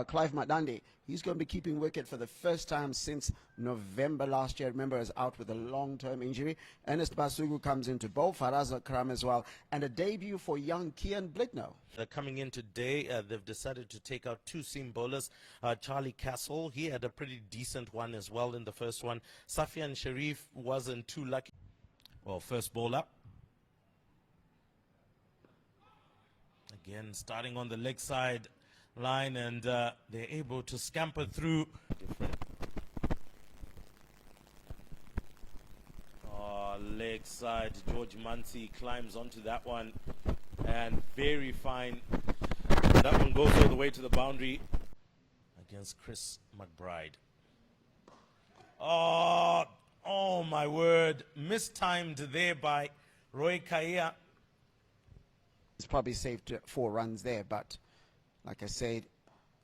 Clive Madande. He's going to be keeping wicket for the first time since November last year. Remember, is out with a long-term injury. Ernest Basugu comes into bowl, Faraz Akram as well, and a debut for young Kian Bligno. Coming in today, they've decided to take out two seam bowlers. Charlie Castle, he had a pretty decent one as well in the first one. Safian Sharif wasn't too lucky. Well, first ball up. Again, starting on the leg side line, and they're able to scamper through. Leg side, George Muncy climbs onto that one, and very fine. That one goes all the way to the boundary against Chris McBride. Oh my word, mistimed there by Roy Kaya. He's probably saved 4 runs there, but like I said,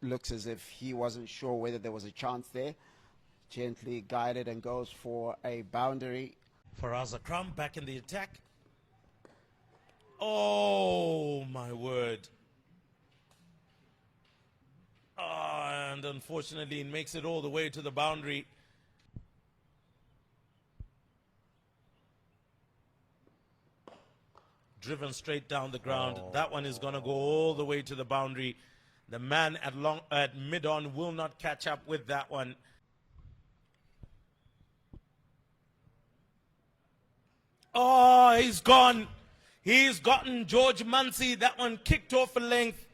looks as if he wasn't sure whether there was a chance there. Gently guided and goes for a boundary. Faraz Akram back in the attack. Oh my word. And unfortunately it makes it all the way to the boundary. Driven straight down the ground. That one is going to go all the way to the boundary. The man at mid-on will not catch up with that one. Oh, he's gone. He's gotten George Muncy. That one kicked off a length.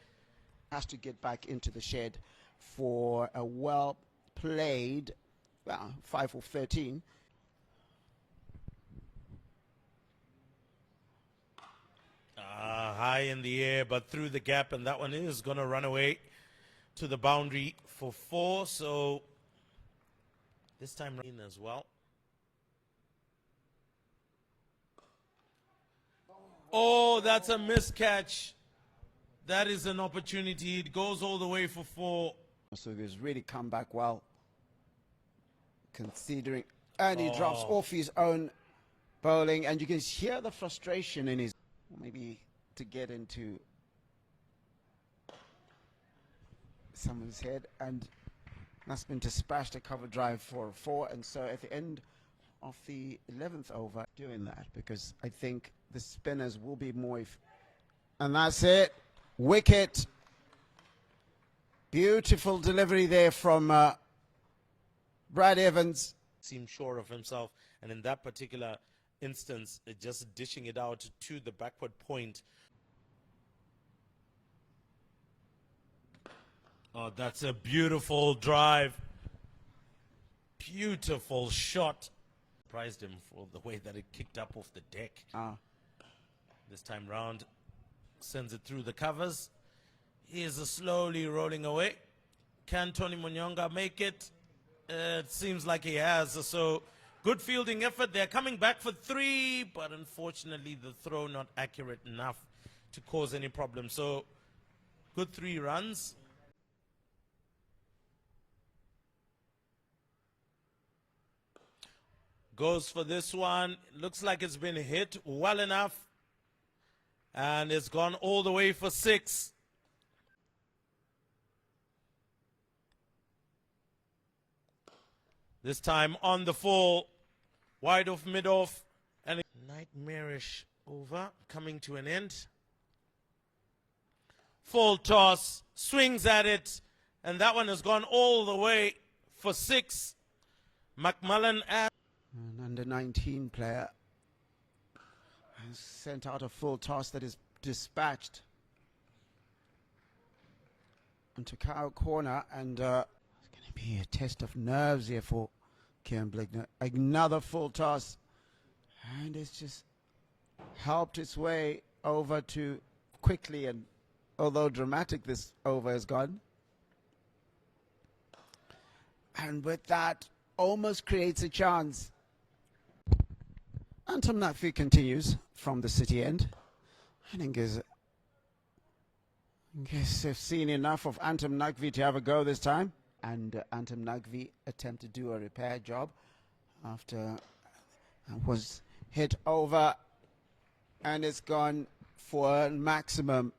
Has to get back into the shed for a well-played 5 for 13. High in the air, but through the gap, and that one is going to run away to the boundary for 4. So this time in as well. Oh, that's a miscatch. That is an opportunity. It goes all the way for 4. So he's really come back well, considering, and he drops off his own bowling, and you can hear the frustration in his, maybe to get into someone's head, and that's been dispatched a cover drive for 4. And so at the end of the 11th over, doing that, because I think the spinners will be more, and that's it, wicket. Beautiful delivery there from Brad Evans. Seems sure of himself, and in that particular instance, just dishing it out to the backward point. Oh, that's a beautiful drive. Beautiful shot. Surprised him for the way that it kicked up off the deck. This time round, sends it through the covers. He is slowly rolling away. Can Tony Munyonga make it? It seems like he has. So good fielding effort. They're coming back for 3, but unfortunately the throw not accurate enough to cause any problem. So good 3 runs. Goes for this one. Looks like it's been hit well enough. And it's gone all the way for 6. This time on the full. Wide off, mid off. And a nightmarish over coming to an end. Full toss. Swings at it. And that one has gone all the way for 6. McMullen at an under-19 player has sent out a full toss that is dispatched into cow corner, and it's going to be a test of nerves here for Kian Bligno. Another full toss, and it's just helped its way over to quickly, and although dramatic, this over has gone. And with that, almost creates a chance. Antam Nakvi continues from the city end. I think they've seen enough of Antam Nakvi to have a go this time. And Antam Nakvi attempted to do a repair job after was hit over, and it's gone for a maximum.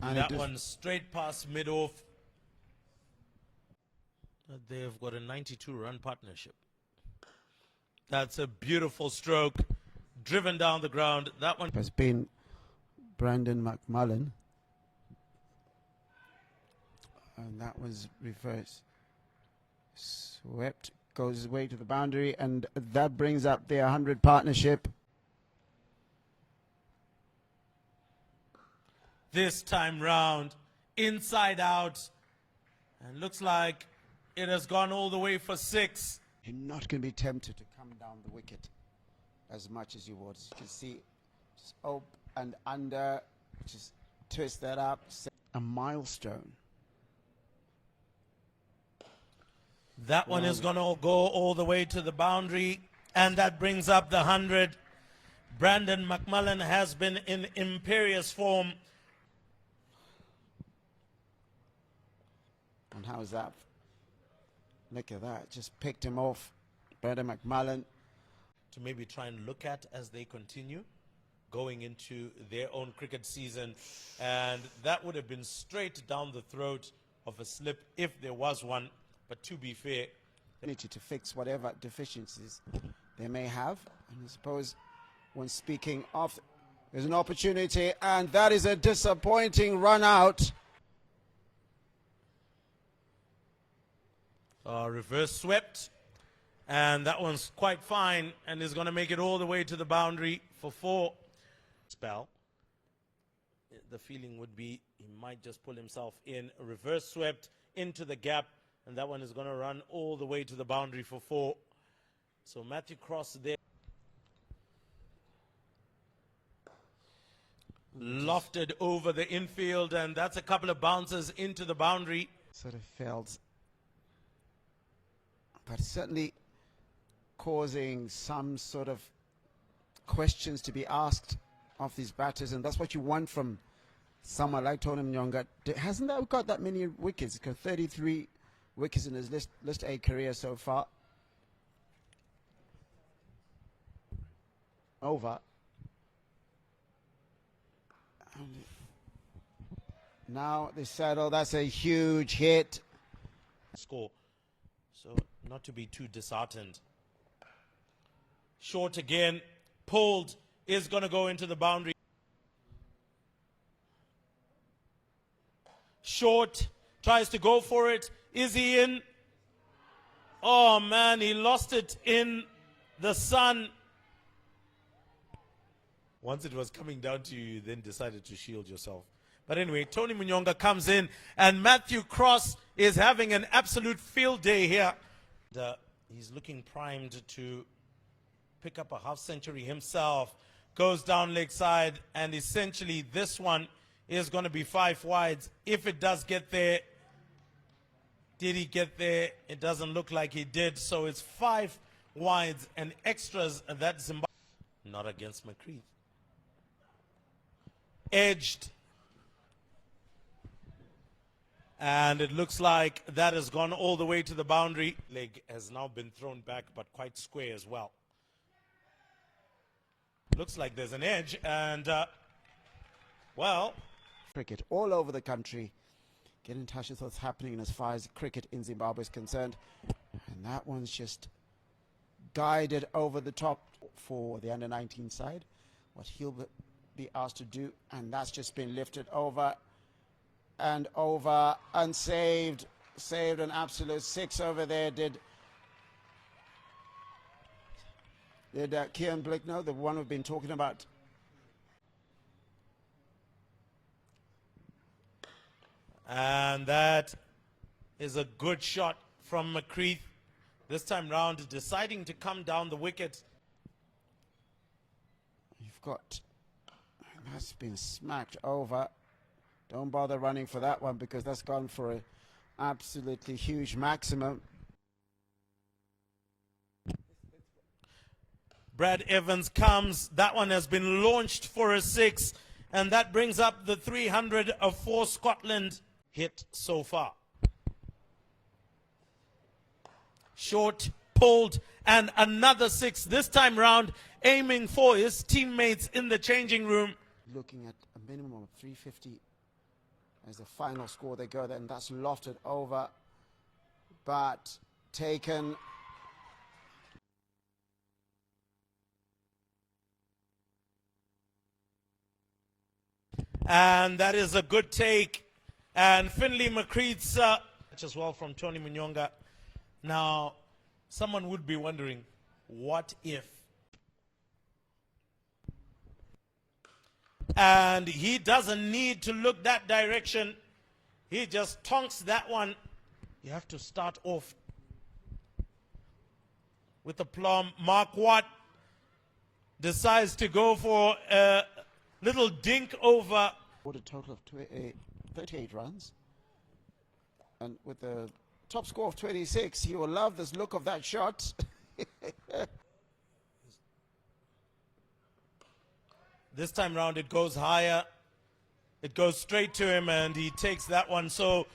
And that one straight past mid-off. They've got a 92-run partnership. That's a beautiful stroke, driven down the ground. That one has been Brandon McMullen. And that was reverse. Swept, goes away to the boundary, and that brings up their 100 partnership. This time round, inside out, and looks like it has gone all the way for 6. You're not going to be tempted to come down the wicket as much as you would. As you can see, just up and under, just twist that up. A milestone. That one is going to go all the way to the boundary, and that brings up the 100. Brandon McMullen has been in imperious form. And how's that? Look at that. Just picked him off. Brandon McMullen. To maybe try and look at as they continue going into their own cricket season. And that would have been straight down the throat of a slip if there was one. But to be fair, to fix whatever deficiencies they may have. And I suppose when speaking of, there's an opportunity, and that is a disappointing run out. Reverse swept, and that one's quite fine and is going to make it all the way to the boundary for 4. Spell. The feeling would be he might just pull himself in. A reverse swept into the gap, and that one is going to run all the way to the boundary for 4. So Matthew Cross there. Lofted over the infield, and that's a couple of bounces into the boundary. Sort of failed, but certainly causing some sort of questions to be asked of these batters, and that's what you want from someone like Tony Mnyonga. Hasn't that got that many wickets? He's got 33 wickets in his list A career so far. Over. Now they settle. That's a huge hit. Score. So not to be too disheartened. Short again. Pulled. Is going to go into the boundary. Short. Tries to go for it. Is he in? Oh man, he lost it in the sun. Once it was coming down to you, you then decided to shield yourself. But anyway, Tony Mnyonga comes in, and Matthew Cross is having an absolute field day here. He's looking primed to pick up a half century himself. Goes down leg side, and essentially this one is going to be 5 wides. If it does get there, did he get there? It doesn't look like he did. So it's 5 wides and extras that Zimbabwe. Not against McCreath. Edged. And it looks like that has gone all the way to the boundary. Leg has now been thrown back, but quite square as well. Looks like there's an edge, and well, cricket all over the country. Get in touch with what's happening as far as cricket in Zimbabwe is concerned. And that one's just guided over the top for the under-19 side. What he'll be asked to do, and that's just been lifted over and over and saved. Saved an absolute 6 over there. Did Kieran Blicknow, the one we've been talking about? And that is a good shot from McCreath. This time round, deciding to come down the wicket. You've got, that's been smacked over. Don't bother running for that one because that's gone for an absolutely huge maximum. Brad Evans comes. That one has been launched for a 6. And that brings up the 300 for Scotland hit so far. Short, pulled, and another 6. This time round, aiming for his teammates in the changing room. Looking at a minimum of 350 As the final score they go, then that's lofted over, but taken. And that is a good take. And Finley Makritsa as well from Tony Munyonga. Now, someone would be wondering, what if? And he doesn't need to look that direction. He just tonks that one. You have to start off with the plum. Mark Watt decides to go for a little dink over. What a total of 38 runs. And with the top score of 26, he will love this look of that shot. This time round it goes higher. It goes straight to him and he takes that one. So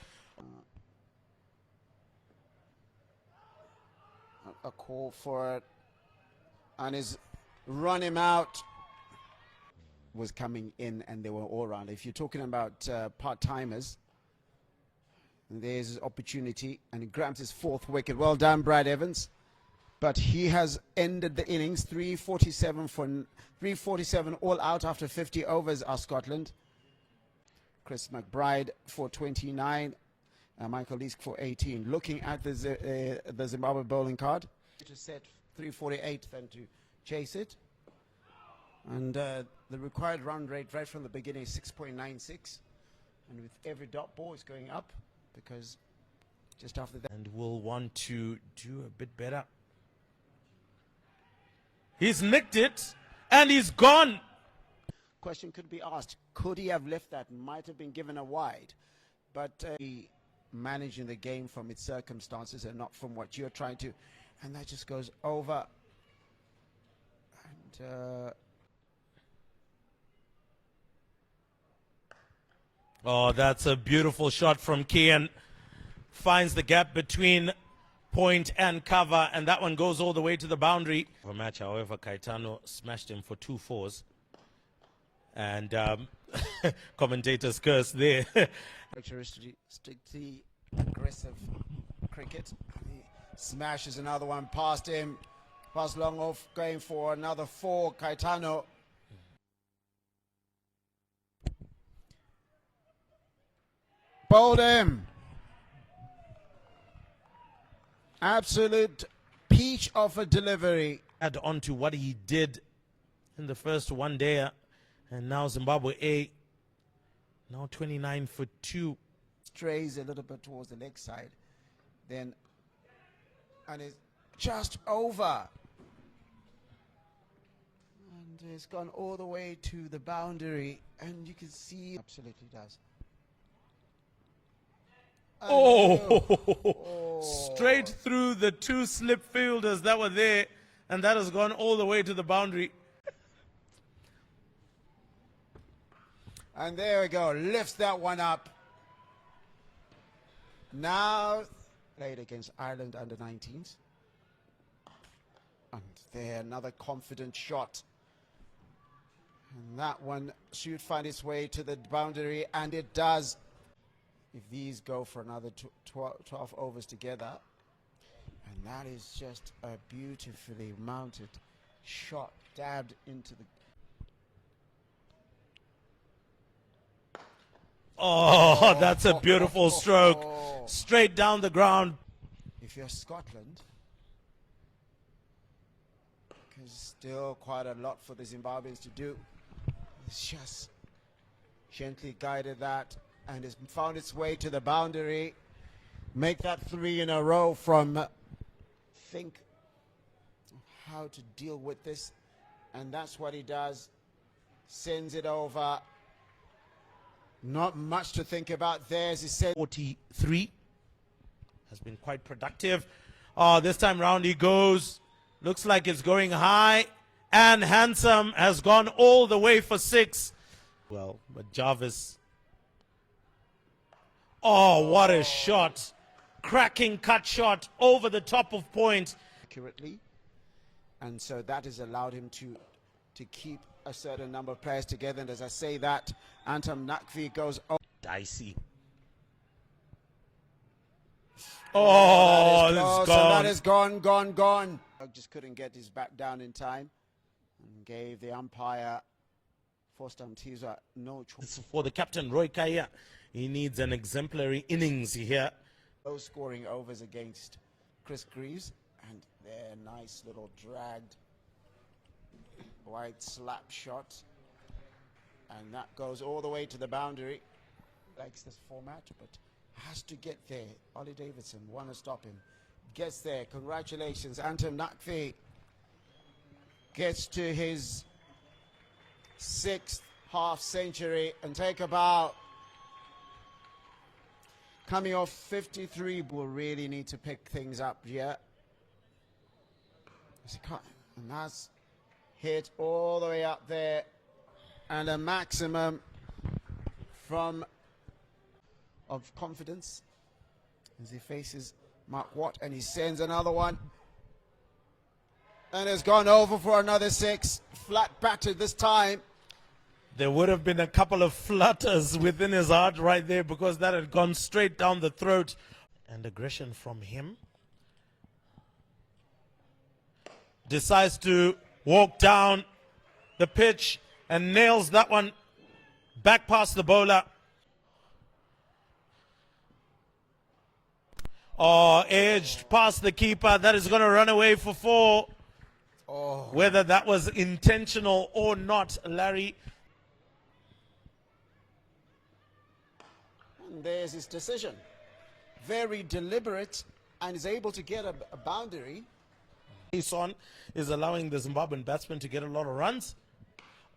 a call for it, and his run him out was coming in, and they were all around. If you're talking about part-timers, there's his opportunity, and he grabs his fourth wicket. Well done, Brad Evans. But he has ended the innings 347 all out after 50 overs are Scotland. Chris McBride for 29, Michael Leask for 18. Looking at the Zimbabwe bowling card, to set 348 then to chase it. And the required run rate right from the beginning is 6.96. And with every dot ball is going up, because just after that. And we'll want to do a bit better. He's nicked it and he's gone. Question could be asked, could he have left that? Might have been given a wide, but managing the game from its circumstances and not from what you're trying to, and that just goes over. And oh, that's a beautiful shot from Kian. Finds the gap between point and cover, and that one goes all the way to the boundary. For a match, however, Caetano smashed him for 2 4s. And commentators curse there. Characteristically aggressive cricket. He smashes another one past him. Pass long off, going for another 4, Caetano. Bowled him. Absolute peach of a delivery. Add on to what he did in the first one day, and now Zimbabwe A, now 29 for 2. Strays a little bit towards the leg side, then, and it's just over. And it's gone all the way to the boundary, and you can see, absolutely does. Oh, straight through the 2 slip fielders that were there, and that has gone all the way to the boundary. And there we go, lifts that one up. Now played against Ireland under 19s. And there, another confident shot. And that one should find its way to the boundary, and it does. If these go for another 12 overs together, and that is just a beautifully mounted shot, dabbed into the... Oh, that's a beautiful stroke. Straight down the ground. If you're Scotland, because still quite a lot for the Zimbabweans to do, it's just gently guided that, and has found its way to the boundary. Make that 3 in a row from think how to deal with this, and that's what he does. Sends it over. Not much to think about there, as he said. 43 has been quite productive. This time round he goes. Looks like it's going high, and Handsome has gone all the way for 6. Well, but Jarvis. Oh, what a shot. Cracking cut shot over the top of point. Accurately. And so that has allowed him to keep a certain number of players together. And as I say that, Anton Nakvi goes dicey. Oh, that is close, it's gone. and that is gone. Just couldn't get his back down in time and gave the umpire, forced Mtiza, no choice. For the captain, Roy Kaya, he needs an exemplary innings here. Low scoring overs against Chris Greaves, and their nice little dragged wide slap shot, and that goes all the way to the boundary. Likes this format, but has to get there. Ollie Davidson, want to stop him, gets there. Congratulations, Anton Nakfi gets to his 6th half century and take a bow. Coming off 53, will really need to pick things up here. And that's hit all the way up there, and a maximum of confidence as he faces Mark Watt, and he sends another one, and has gone over for another 6, flat battered this time. There would have been a couple of flutters within his heart right there, because that had gone straight down the throat. And aggression from him. Decides to walk down the pitch and nails that one back past the bowler. Oh, edged past the keeper. That is going to run away for 4. Oh. Whether that was intentional or not, Larry. And there's his decision. Very deliberate, and is able to get a boundary. On is allowing the Zimbabwean batsman to get a lot of runs.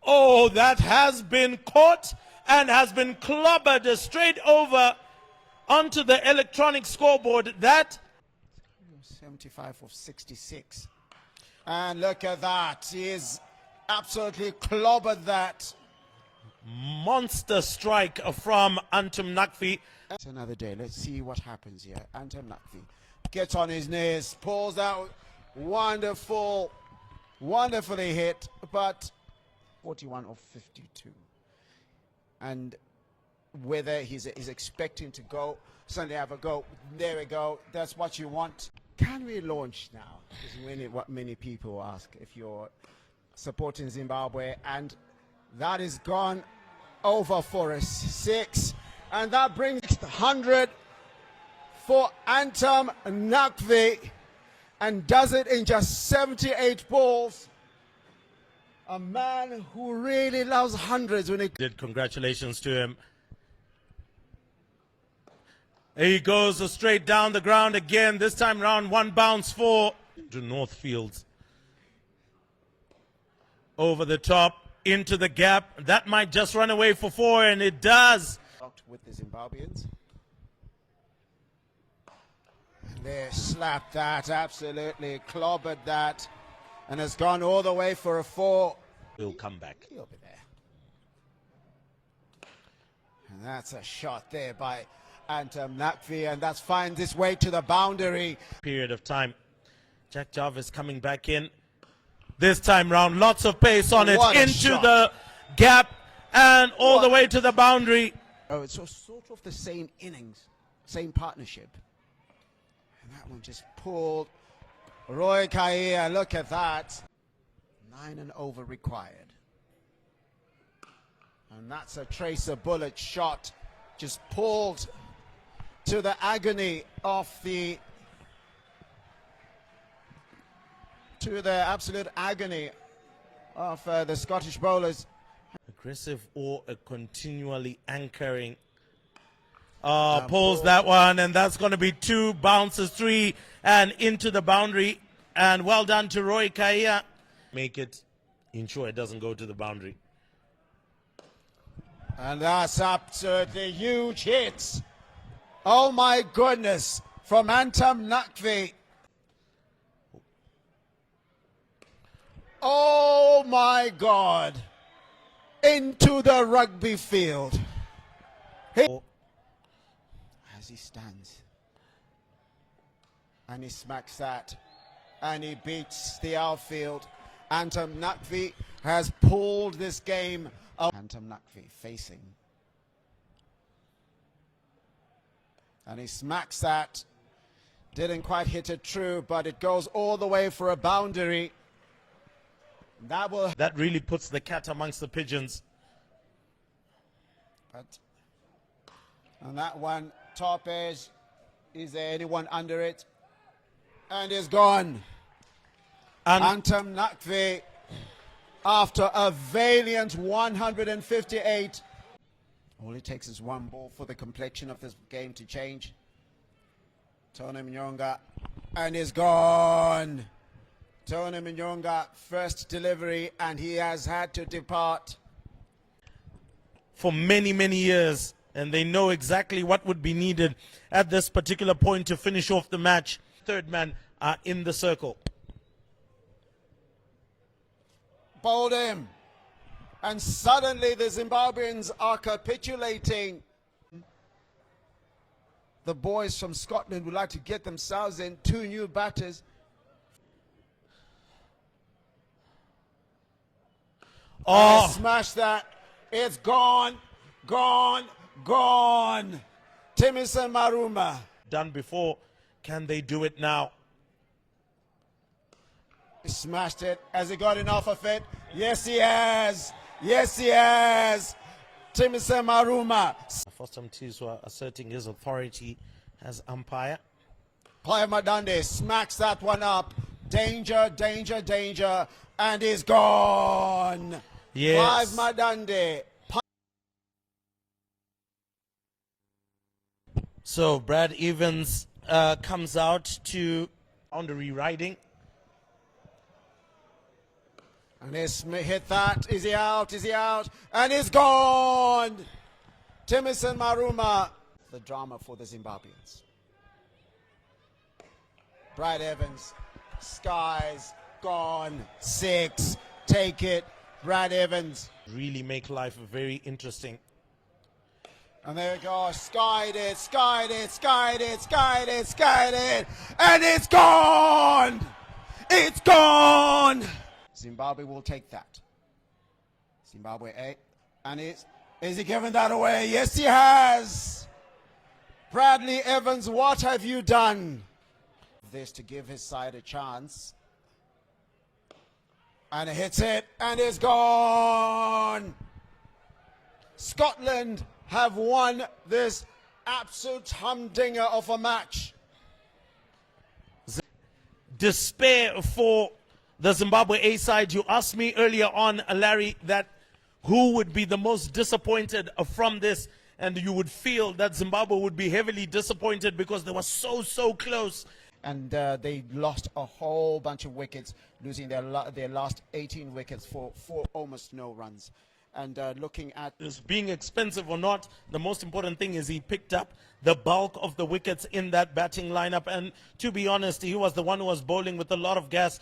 Oh, that has been caught and has been clobbered straight over onto the electronic scoreboard. That 75 of 66. And look at that. He is absolutely clobbered that. Monster strike from Anton Nakfi. It's another day. Let's see what happens here. Anton Nakfi gets on his knees, pulls out. Wonderfully hit, but 41 of 52. And whether he's expecting to go, suddenly have a go, there we go, that's what you want. Can we launch now? Is what many people ask if you're supporting Zimbabwe, and that is gone over for a 6, and that brings the 100 for Anton Nakvi, and does it in just 78 balls. A man who really loves hundreds when it did. Congratulations to him. He goes straight down the ground again. This time round, 1 bounce for to Northfields. Over the top, into the gap. That might just run away for 4, and it does. With the Zimbabweans. They slapped that, absolutely clobbered that, and has gone all the way for a 4. He'll come back. He'll be there. And that's a shot there by Anton Nakvi, and that's finds its way to the boundary. Period of time. Jack Jarvis coming back in. This time round, lots of pace on it, into the gap, and all the way to the boundary. Oh, it's sort of the same innings, same partnership. And that one just pulled. Roy Kaya, look at that. 9 and over required. And that's a tracer bullet shot. Just pulled to the agony of the... to the absolute agony of the Scottish bowlers. Aggressive or a continually anchoring. Pulls that one, and that's going to be 2 bounces, 3, and into the boundary. And well done to Roy Kaya. Make it, ensure it doesn't go to the boundary. And that's absolutely huge hits. Oh my goodness, from Anton Nakvi. Oh my God. Into the rugby field. As he stands. And he smacks that. And he beats the outfield. Anton Nakvi has pulled this game. Anton Nakvi facing And he smacks that. Didn't quite hit it true, but it goes all the way for a boundary. That really puts the cat amongst the pigeons. But on that one, top edge, is there anyone under it? And it's gone. Antam Nakve, after a valiant 158. All it takes is one ball for the complexion of this game to change. Tony Mnyonga, and it's gone. Tony Mnyonga, first delivery, and he has had to depart. For many, many years, and they know exactly what would be needed at this particular point to finish off the match. Third man in the circle. Bowled him. And suddenly the Zimbabweans are capitulating. The boys from Scotland would like to get themselves in. Two new batters. Oh, Smash that. It's gone, gone, gone. Timison Maruma. Done before. Can they do it now? He smashed it. Has he got enough of it? Yes, he has. Yes, he has. Timison Maruma. Foster Mtizwa asserting his authority as umpire. Clive Madande smacks that one up. Danger, danger, danger. And he's gone. Yes. Clive Madande. So Brad Evans comes out to boundary riding. And he's hit that. Is he out? Is he out? And he's gone. Timison Maruma. The drama for the Zimbabweans. Brad Evans. Skies. Gone. 6. Take it. Brad Evans. Really make life very interesting. And there we go. Skied it. Skied it. Skied it. Skied it. Skied it. And it's gone. It's gone. Zimbabwe will take that. Zimbabwe A. And is he giving that away? Yes, he has. Bradley Evans, what have you done? This to give his side a chance. And it hits it, and it's gone. Scotland have won this absolute humdinger of a match. Despair for the Zimbabwe A side. You asked me earlier on, Larry, that who would be the most disappointed from this, and you would feel that Zimbabwe would be heavily disappointed because they were so close. And they lost a whole bunch of wickets, losing their last 18 wickets for almost no runs. And looking at this being expensive or not, the most important thing is he picked up the bulk of the wickets in that batting lineup. And to be honest, he was the one who was bowling with a lot of gas.